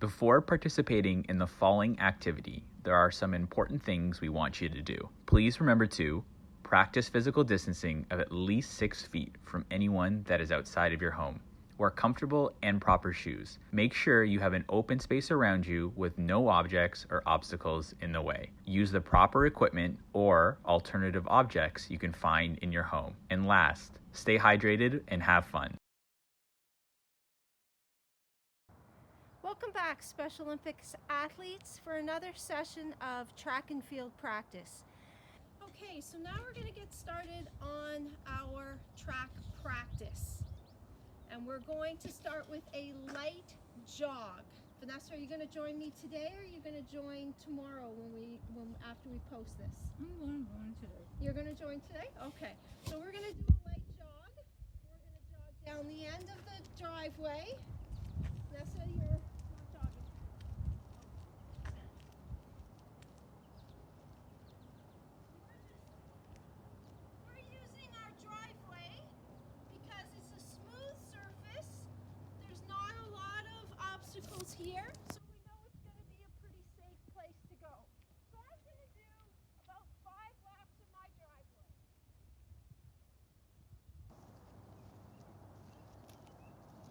Before participating in the following activity, there are some important things we want you to do. Please remember to practice physical distancing of at least 6 feet from anyone that is outside of your home. Wear comfortable and proper shoes. Make sure you have an open space around you with no objects or obstacles in the way. Use the proper equipment or alternative objects you can find in your home. And last, stay hydrated and have fun. Welcome back, Special Olympics athletes, for another session of track and field practice. Okay, so now we're going to get started on our track practice. And we're going to start with a light jog. Vanessa, are you going to join me today, or are you going to join tomorrow after we post this? I'm going to join today. You're going to join today? Okay. So we're going to do a light jog. We're going to jog down the end of the driveway. Vanessa, you're not jogging. We're using our driveway because it's a smooth surface. There's not a lot of obstacles here, so we know it's going to be a pretty safe place to go. So I'm going to do about 5 laps of my driveway.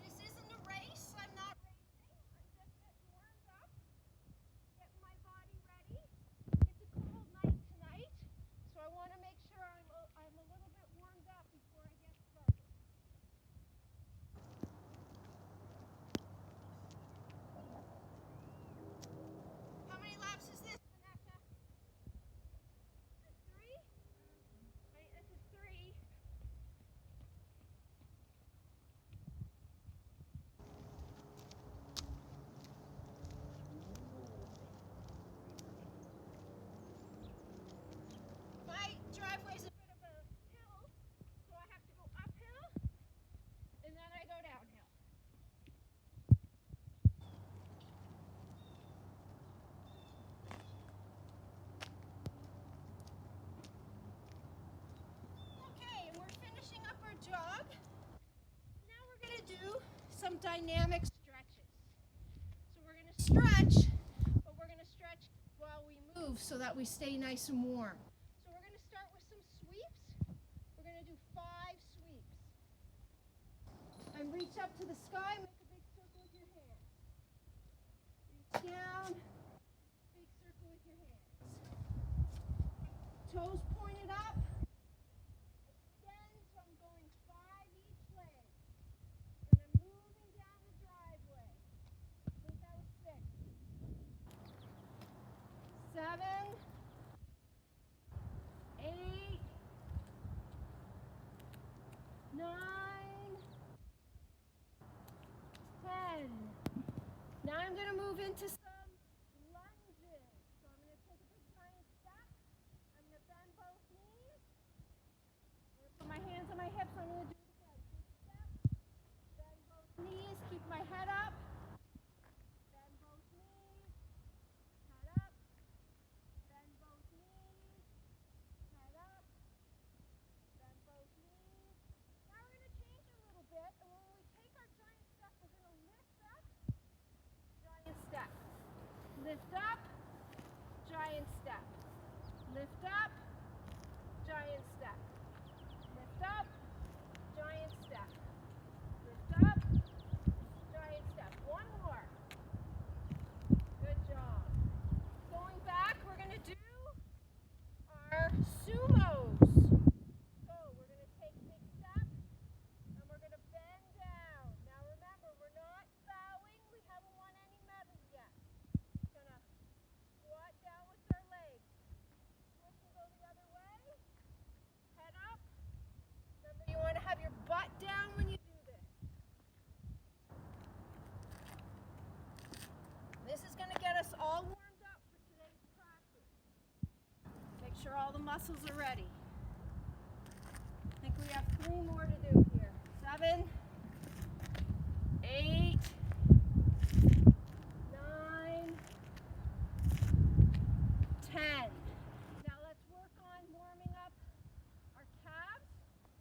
This isn't a race. I'm not racing. I'm just getting warmed up, getting my body ready. It's a cold night tonight, so I want to make sure I'm a little bit warmed up before I get started. How many laps is this, Vanessa? Is this 3? Right, this is 3. My driveway's a bit of a hill, so I have to go uphill, and then I go downhill. Okay, and we're finishing up our jog. Now we're going to do some dynamic stretches. So we're going to stretch, but we're going to stretch while we move so that we stay nice and warm. So we're going to start with some sweeps. We're going to do 5 sweeps. And reach up to the sky, make a big circle with your hands. Reach down, big circle with your hands. Toes pointed up. Extend, so I'm going 5 each leg. And I'm moving down the driveway. I think that was 6. 7, 8, 9, 10. Now I'm going to move into some lunges. So I'm going to take a big giant step. I'm going to bend both knees. I'm going to put my hands on my hips. I'm going to do it again. Big step. Bend both knees. Keep my head up. Bend both knees. Head up. Bend both knees. Head up. Bend both knees. Now we're going to change a little bit. And when we take our giant step, we're going to lift up. Giant step. Lift up. Giant step. Lift up. Giant step. Lift up. Giant step. Lift up. Giant step. One more. Good job. Going back, we're going to do our sumos. So we're going to take big step and we're going to bend down. Now remember, we're not bowing. We haven't won any medals yet. We're going to squat down with our legs. Switch and go the other way. Head up. Remember, you want to have your butt down when you do this. This is going to get us all warmed up for today's practice. Make sure all the muscles are ready. I think we have 3 more to do here. 7, 8, 9, 10. Now let's work on warming up our calves.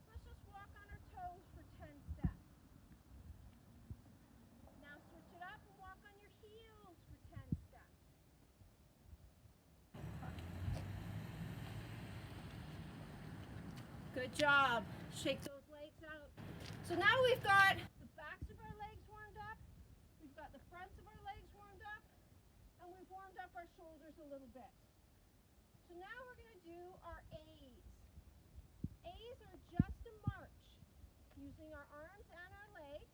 Let's just walk on our toes for 10 steps. Now switch it up and walk on your heels. Good job. Shake those legs out. So now we've got the backs of our legs warmed up. We've got the fronts of our legs warmed up. And we've warmed up our shoulders a little bit. So now we're going to do our A's. A's are just a march using our arms and our legs.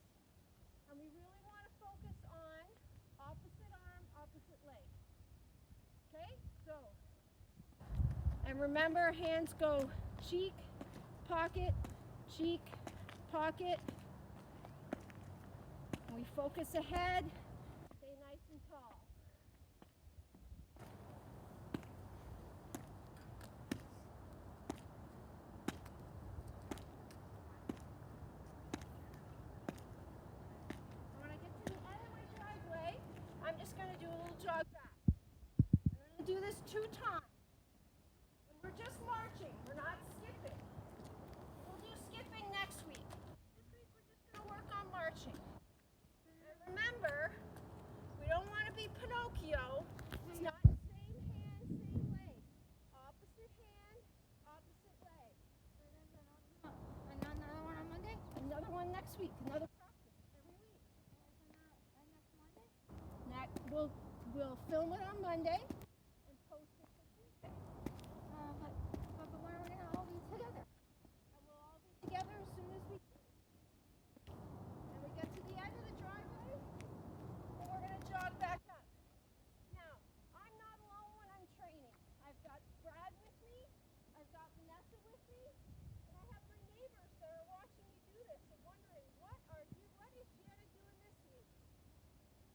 And we really want to focus on opposite arm, opposite leg. Okay? So, and remember, hands go cheek, pocket, cheek, pocket. We focus ahead, stay nice and tall. When I get to the end of my driveway, I'm just going to do a little jog back. I'm going to do this 2 times. And we're just marching, we're not skipping. We'll do skipping next week. This week we're just going to work on marching. And remember, we don't want to be Pinocchio. It's not same hand, same leg. Opposite hand, opposite leg. And another one on Monday? Another one next week. Another practice every week. And next Monday? We'll film it on Monday and post it for Tuesday. But when are we going to all be together? And we'll all be together as soon as we can. And we get to the end of the driveway, and we're going to jog back up. Now, I'm not alone when I'm training. I've got Brad with me, I've got Vanessa with me, and I have my neighbors that are watching me do this and wondering, what is Gianna doing this week?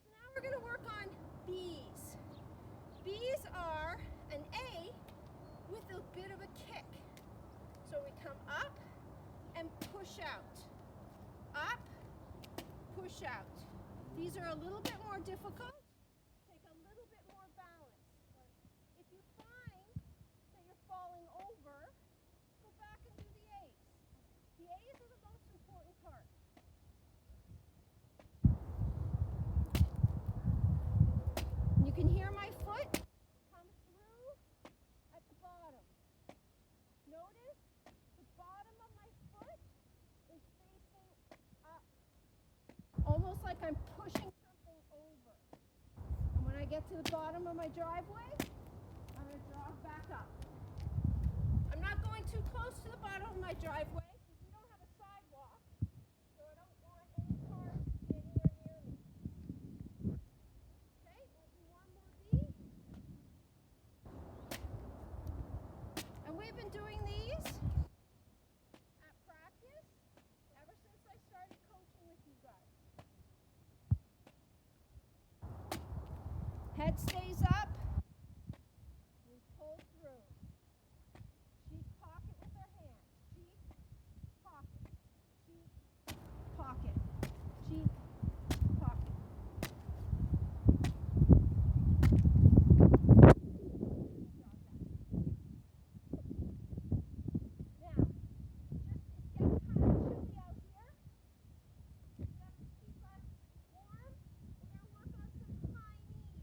So now we're going to work on B's. B's are an A with a bit of a kick. So we come up and push out. Up, push out. These are a little bit more difficult. Take a little bit more balance. If you find that you're falling over, go back and do the A's. The A's are the most important part. You can hear my foot come through at the bottom. Notice the bottom of my foot is facing up. Almost like I'm pushing something over. And when I get to the bottom of my driveway, I'm going to jog back up. I'm not going too close to the bottom of my driveway because we don't have a sidewalk. So I don't want any cars anywhere near me. Okay, we'll do one more B. And we've been doing these at practice ever since I started coaching with you guys. Head stays up. We pull through. Cheek pocket with our hands. Cheek, pocket. Cheek, pocket. Cheek, pocket. Now, it's getting kind of chilly out here. We have to keep us warm. We're going to work on some high knees.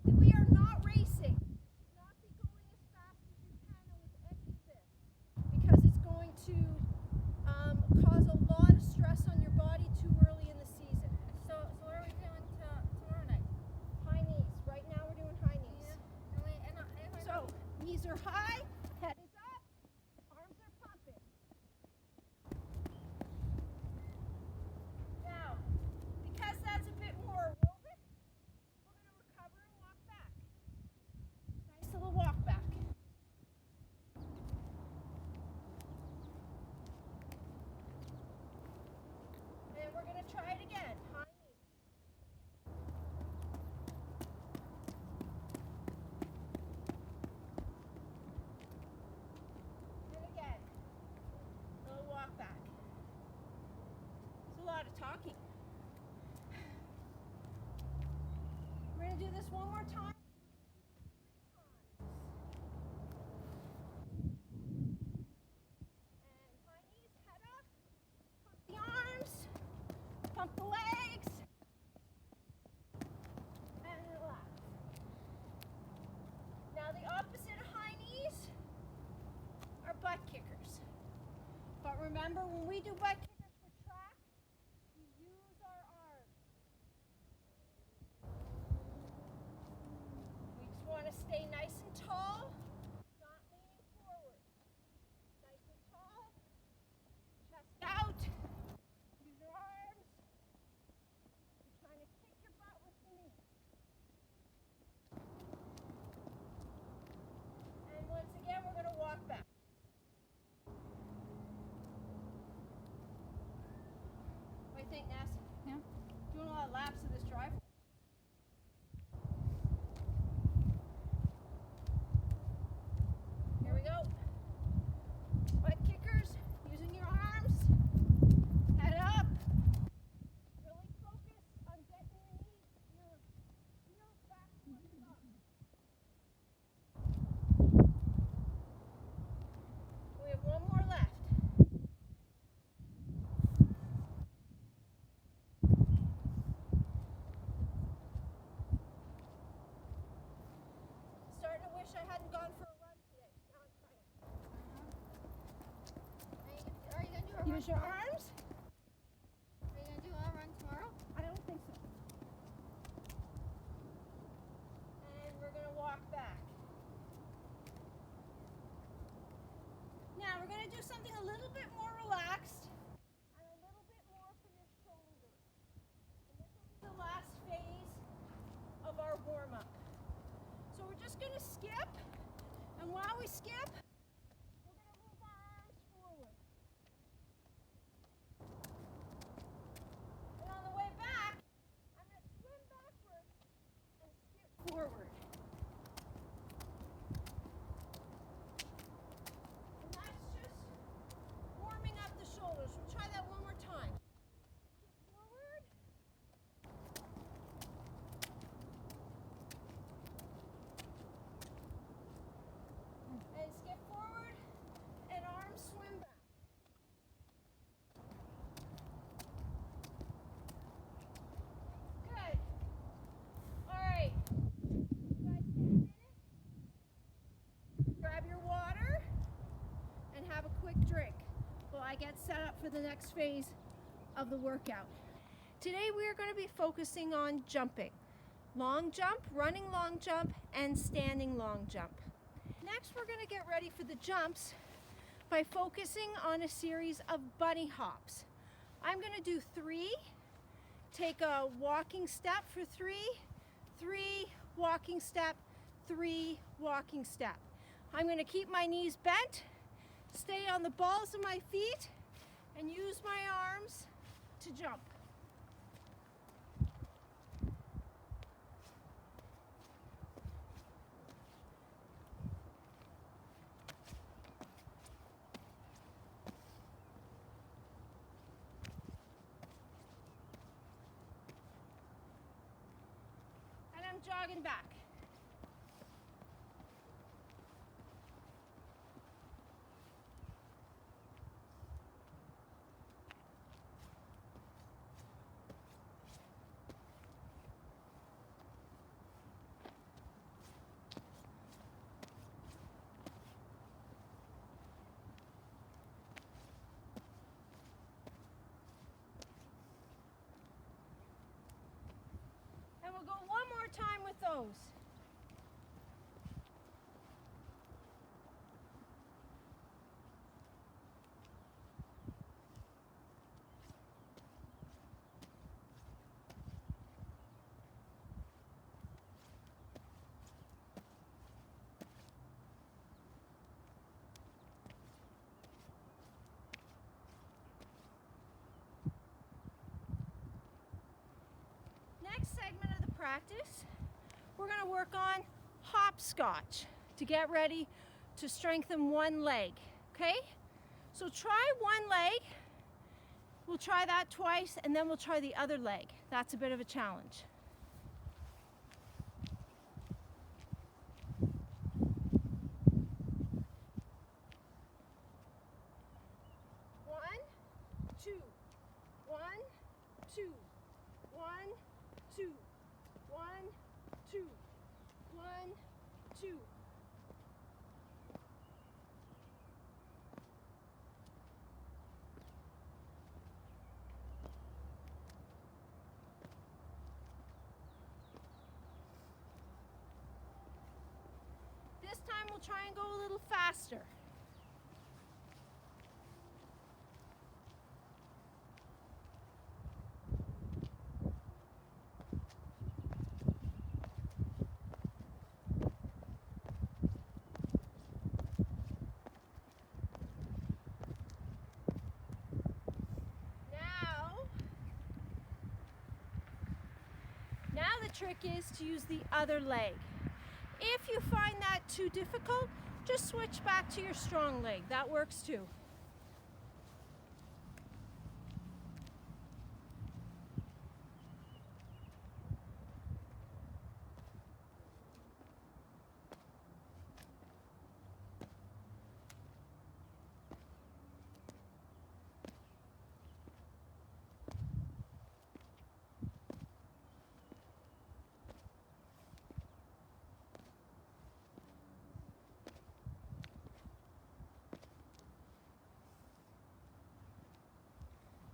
We are not racing. You should not be going as fast as you can with any of this because it's going to cause a lot of stress on your body too early in the season. So what are we doing tomorrow night? High knees. Right now we're doing high knees. And So knees are high, head is up, arms are pumping. Now, because that's a bit more aerobic, we're going to recover and walk back. Nice little walk back. And we're going to try it again. High knees. And again. Little walk back. It's a lot of talking. We're going to do this one more time. And high knees, head up. Pump the arms. Pump the legs. And relax. Now the opposite of high knees are butt kickers. remember, when we do butt kickers for track, we use our arms. We just want to stay nice and tall, not leaning forward. Nice and tall, chest out, use your arms. You're trying to kick your butt with the knee. And once again, we're going to walk back. What do you think, Ness? Yeah. Doing a lot of laps of this drive. Here we go. Butt kickers, using your arms. Head up. Really focus on getting your heels back towards the bum. We have one more left. Starting to wish I hadn't gone for a run today. Now I'm trying. Are you gonna do a run Use your tomorrow? arms. Are you gonna do a run tomorrow? I don't think so. And we're going to walk back. Now we're going to do something a little bit more relaxed and a little bit more for your shoulders. And this will be the last phase of our warm-up. So we're just going to skip, and while we skip, we're going to move our arms forward. And on the way back, I'm going to swim backwards and skip forward. And that's just warming up the shoulders. We'll try that one more time. Skip forward. And skip forward, and arms swim back. Good. All right. You guys take a minute. Grab your water and have a quick drink while I get set up for the next phase of the workout. Today we are going to be focusing on jumping. Long jump, running long jump, and standing long jump. Next, we're going to get ready for the jumps by focusing on a series of bunny hops. I'm going to do 3. Take a walking step for 3, 3, walking step, 3, walking step. I'm going to keep my knees bent, stay on the balls of my feet, and use my arms to jump. And I'm jogging back. And we'll go one more time with those. Next segment of the practice, we're going to work on hopscotch to get ready to strengthen one leg, okay? So try one leg, we'll try that twice, and then we'll try the other leg. That's a bit of a challenge. One, two, 1, 2, 1, 2, 1, 2, 1, 2. we'll try and go a little faster. Now the trick is to use the other leg. If you find that too difficult, just switch back to your strong leg. That works too.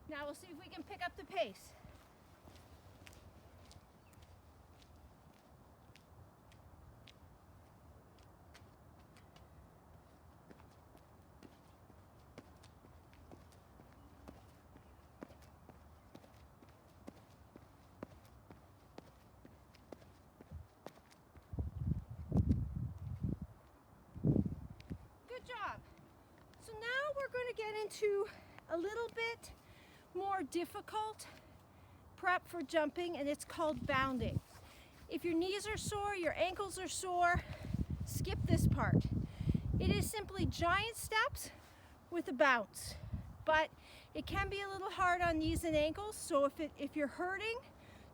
Now we'll see if we can pick up the pace. Good job. So now we're going to get into a little bit more difficult prep for jumping, and it's called bounding. If your knees are sore, your ankles are sore, skip this part. It is simply giant steps with a bounce, but it can be a little hard on knees and ankles, so if you're hurting,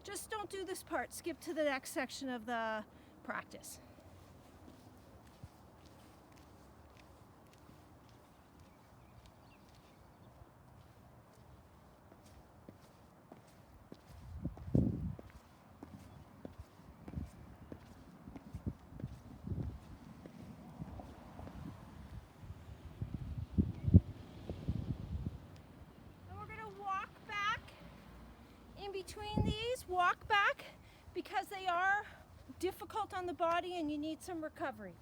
just don't do this part. Skip to the next section of the practice. Between these, walk back because they are difficult on the body and you need some recovery.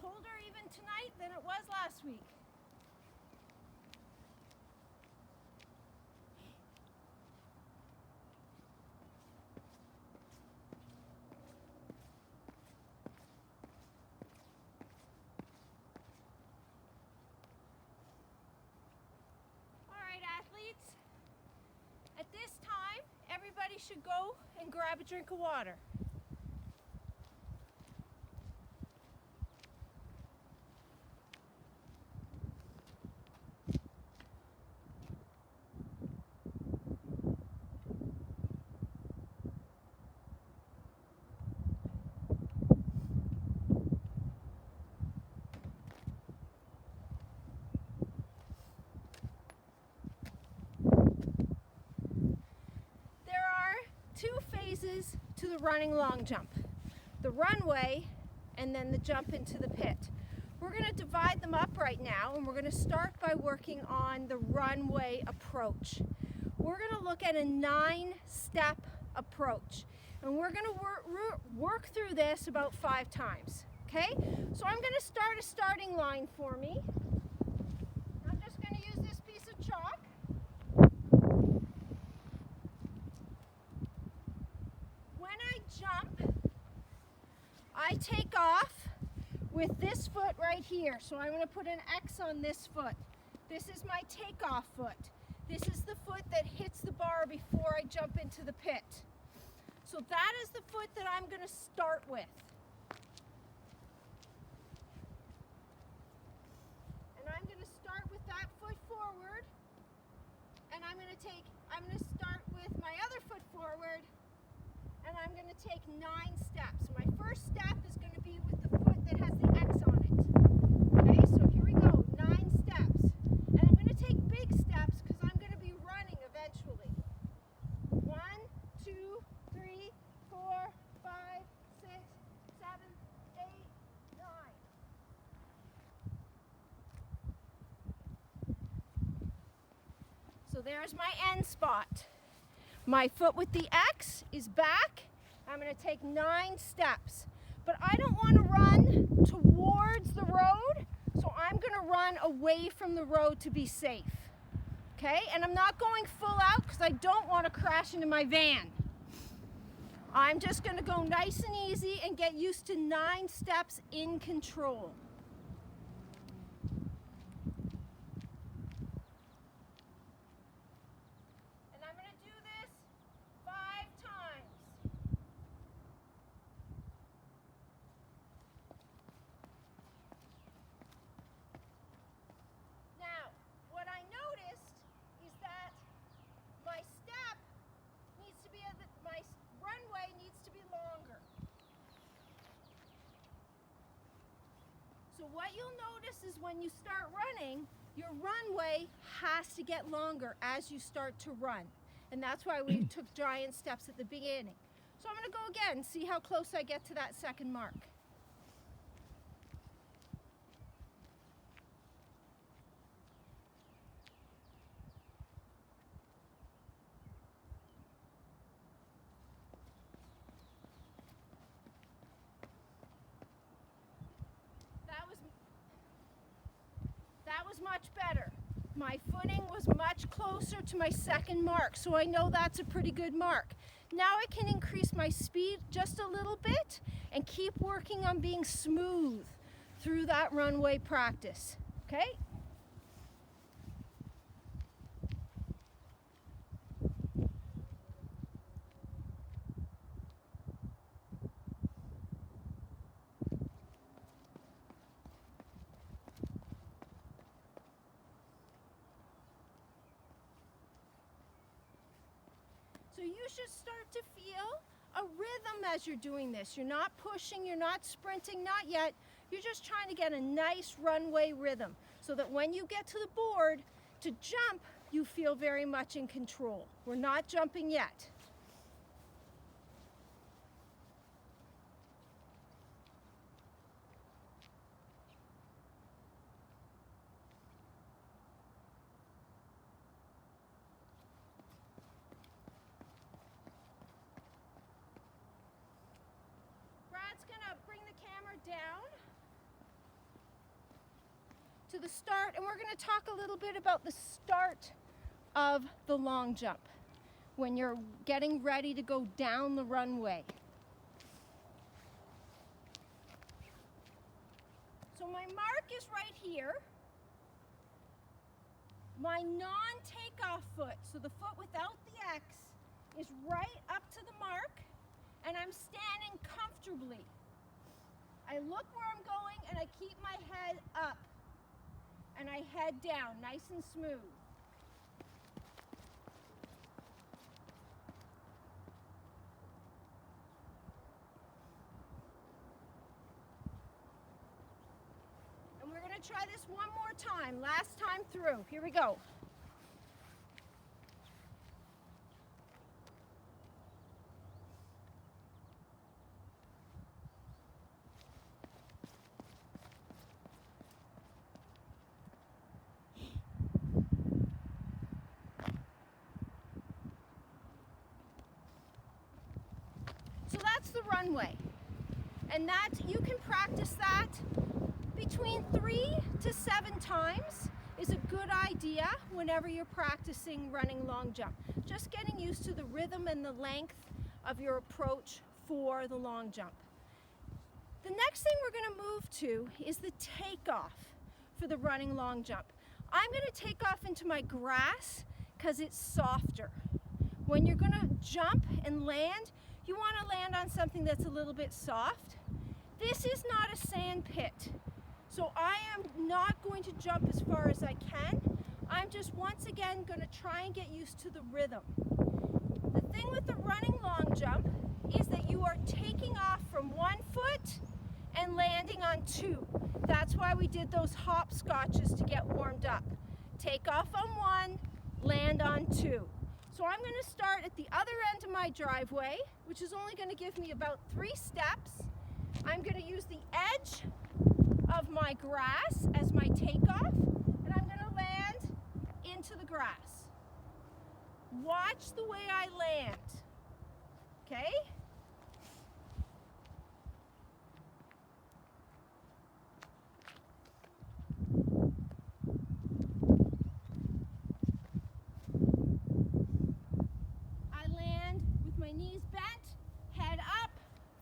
Colder even tonight than it was last week. At this time, everybody should go and grab a drink of water. Two phases to the running long jump. The runway and then the jump into the pit. We're going to divide them up right now, and we're going to start by working on the runway approach. We're going to look at a 9-step approach, and we're going to work through this about 5 times. Okay? So I'm going to start a starting line for me. I'm just going to use this piece of chalk. Jump, I take off with this foot right here. So I'm going to put an X on this foot. This is my takeoff foot. This is the foot that hits the bar before I jump into the pit. So that is the foot that I'm going to start with. And I'm going to start with that foot forward. And I'm going to start with my other foot forward. And I'm going to take 9 steps. My first step is going to be with the foot that has the X on it. Okay, so here we go, 9 steps. And I'm going to take big steps because I'm going to be running eventually. 1, 2, 3, 4, So there's my end spot. My foot with the X is back. I'm going to take 9 steps. But I don't want to run towards the road, so I'm going to run away from the road to be safe. Okay? And I'm not going full out because I don't want to crash into my van. I'm just going to go nice and easy and get used to 9 steps in control. And I'm going to do this 5 times. Now, what I noticed is that my step needs to be, my runway needs to be longer. So what you'll notice is when you start running, your runway has to get longer as you start to run. And that's why we took giant steps at the beginning. So I'm going to go again and see how close I get to that second mark. That was much better. My footing was much closer to my second mark, so I know that's a pretty good mark. Now I can increase my speed just a little bit and keep working on being smooth through that runway practice, okay? So you should start to feel a rhythm as you're doing this. You're not pushing, you're not sprinting, not yet. You're just trying to get a nice runway rhythm so that when you get to the board to jump, you feel very much in control. We're not jumping yet. Brad's gonna bring the camera down to the start, and we're gonna talk a little bit about the start of the long jump when you're getting ready to go down the runway. So my mark is right here. My non-takeoff foot, so the foot without the X, is right up to the mark, and I'm standing comfortably. I look where I'm going and I keep my head up and I head down nice and smooth. And we're going to try this one more time, last time through. Here we go. So that's the runway, and that you can practice that between 3 to 7 times is a good idea whenever you're practicing running long jump. Just getting used to the rhythm and the length of your approach for the long jump. The next thing we're going to move to is the takeoff for the running long jump. I'm going to take off into my grass because it's softer. When you're going to jump and land, you want to land on something that's a little bit soft. This is not a sand pit, so I am not going to jump as far as I can. I'm just once again going to try and get used to the rhythm. The thing with the running long jump is that you are taking off from one foot and landing on 2. That's why we did those hopscotches to get warmed up. Take off on 1, land on 2. So I'm going to start at the other end of my driveway, which is only going to give me about 3 steps. I'm going to use the edge of my grass as my takeoff, and I'm going to land into the grass. Watch the way I land, okay? I land with my knees bent, head up,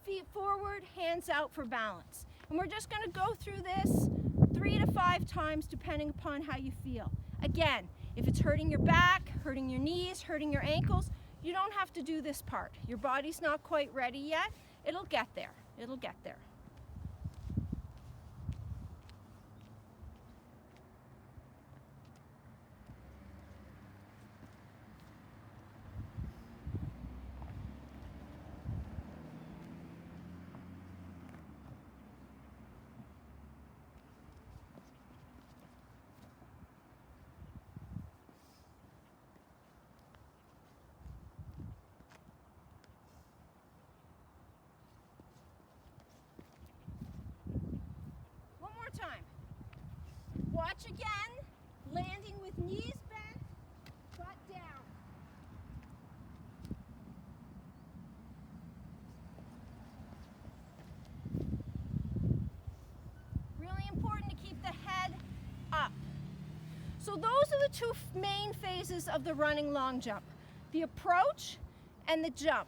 feet forward, hands out for balance. And we're just gonna go through this 3 to 5 times depending upon how you feel. Again, if it's hurting your back, hurting your knees, hurting your ankles, you don't have to do this part. Your body's not quite ready yet. It'll get there. It'll get there. Time. Watch again, landing with knees bent, butt down. Really important to keep the head up. So those are the two main phases of the running long jump, the approach and the jump.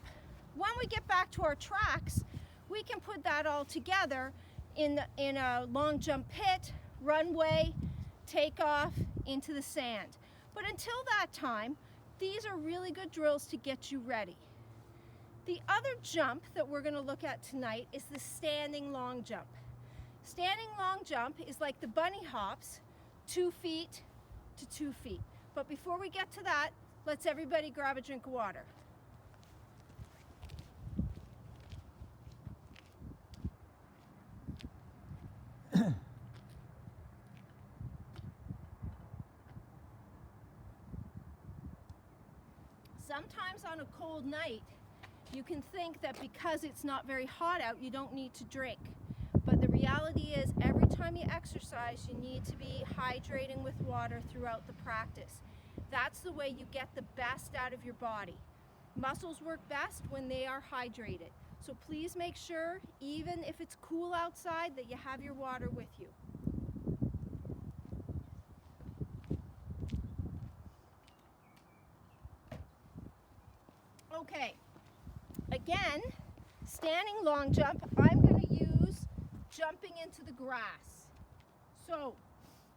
When we get back to our tracks, we can put that all together in a long jump pit, runway, takeoff into the sand. But until that time, these are really good drills to get you ready. The other jump that we're going to look at tonight is the standing long jump. Standing long jump is like the bunny hops, 2 feet to 2 feet. But before we get to that, let's everybody grab a drink of water. Sometimes on a cold night, you can think that because it's not very hot out, you don't need to drink. But the reality is, every time you exercise, you need to be hydrating with water throughout the practice. That's the way you get the best out of your body. Muscles work best when they are hydrated. So please make sure, even if it's cool outside, that you have your water with you. Okay, again, standing long jump, I'm going to use jumping into the grass. So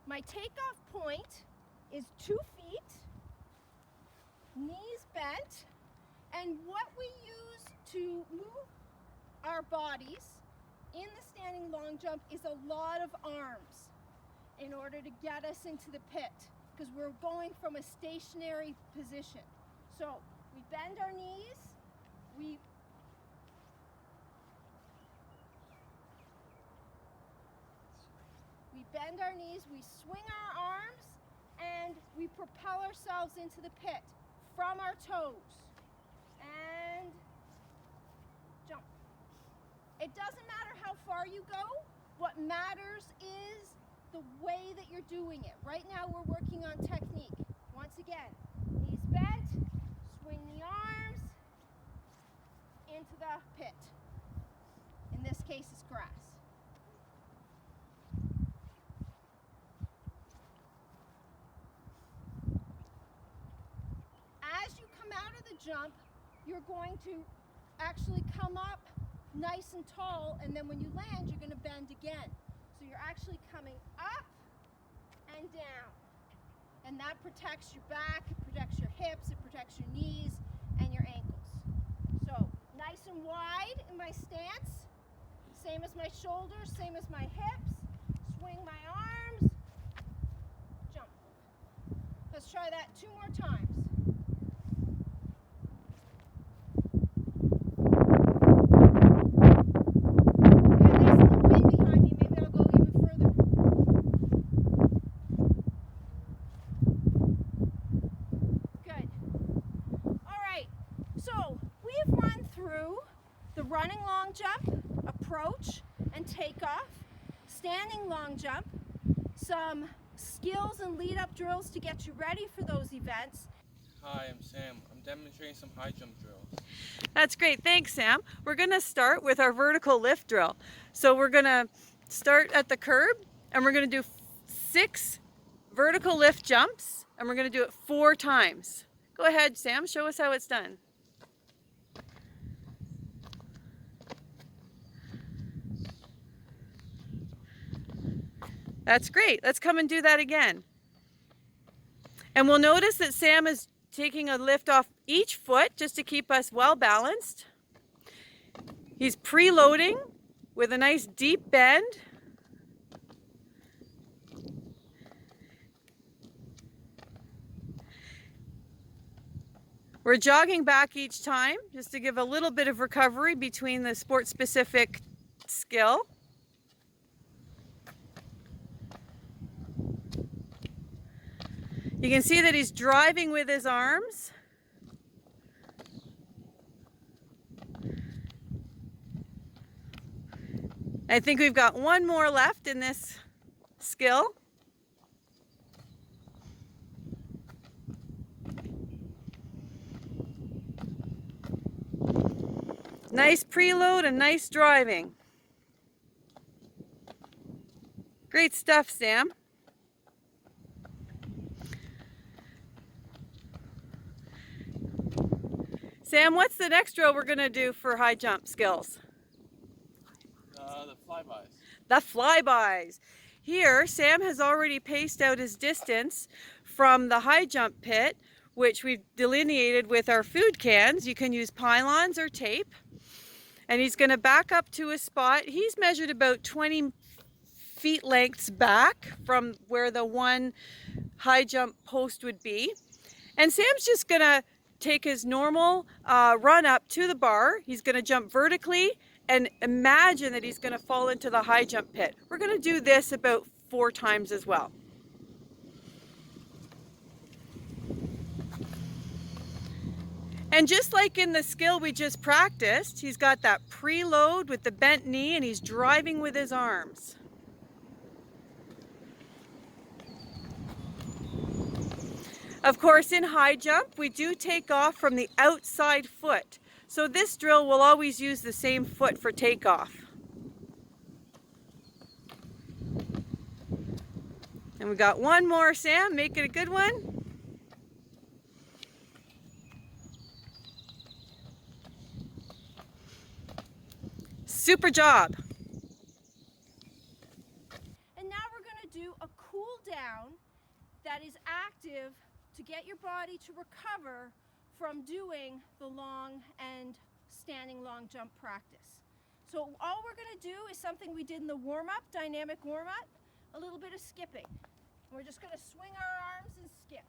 my takeoff point is 2 feet, knees bent, and what we use to move our bodies in the standing long jump is a lot of arms in order to get us into the pit, because we're going from a stationary position. So we bend our knees, we bend our knees, we swing our arms, and we propel ourselves into the pit from our toes. And jump. It doesn't matter how far you go. What matters is the way that you're doing it. Right now we're working on technique. Once again, knees bent, swing the arms into the pit. In this case, it's grass. As you come out of the jump, you're going to actually come up nice and tall, and then when you land, you're going to bend again. So you're actually coming up and down. And that protects your back, it protects your hips, it protects your knees and your ankles. So nice and wide in my stance, same as my shoulders, same as my hips. Swing my arms, jump. Let's try that 2 more times. Running long jump, approach and takeoff, standing long jump, some skills and lead up drills to get you ready for those events. Hi, I'm Sam. I'm demonstrating some high jump drills. That's great. Thanks, Sam. We're going to start with our vertical lift drill. So we're going to start at the curb and we're going to do 6 vertical lift jumps and we're going to do it 4 times. Go ahead, Sam. Show us how it's done. That's great. Let's come and do that again. And we'll notice that Sam is taking a lift off each foot just to keep us well balanced. He's preloading with a nice deep bend. We're jogging back each time just to give a little bit of recovery between the sport-specific skill. You can see that he's driving with his arms. I think we've got one more left in this skill. Nice preload and nice driving. Great stuff, Sam. Sam, what's the next drill we're going to do for high jump skills? The flybys. The flybys. Here, Sam has already paced out his distance from the high jump pit, which we've delineated with our food cans. You can use pylons or tape. And he's going to back up to a spot. He's measured about 20 feet lengths back from where the one high jump post would be. And Sam's just going to take his normal run up to the bar. He's going to jump vertically and imagine that he's going to fall into the high jump pit. We're going to do this about 4 times as well. And just like in the skill we just practiced, he's got that preload with the bent knee and he's driving with his arms. Of course, in high jump, we do take off from the outside foot. So this drill will always use the same foot for takeoff. And we got one more, Sam. Make it a good one. Super job. And now we're going to do a cool down that is active to get your body to recover from doing the long and standing long jump practice. So all we're going to do is something we did in the warm-up, dynamic warm-up, a little bit of skipping. We're just going to swing our arms and skip.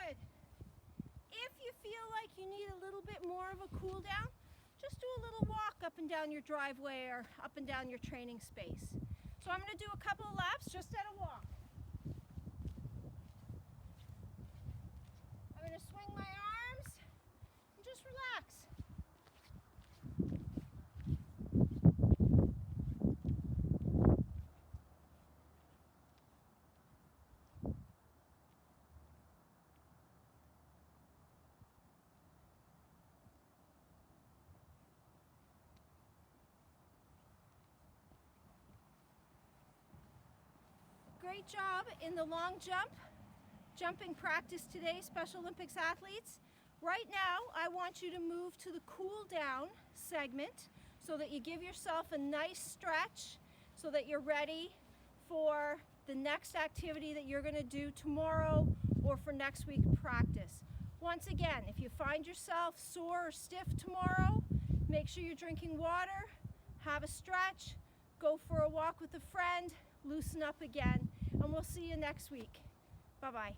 Good. If you feel like you need a little bit more of a cool down, just do a little walk up and down your driveway or up and down your training space. So I'm going to do a couple of laps just at a walk. I'm going to swing my arms and just relax. Great job in the long jump, jumping practice today, Special Olympics athletes. Right now, I want you to move to the cool down segment so that you give yourself a nice stretch so that you're ready for the next activity that you're going to do tomorrow or for next week practice. Once again, if you find yourself sore or stiff tomorrow, make sure you're drinking water, have a stretch, go for a walk with a friend, loosen up again, and we'll see you next week. Bye-bye.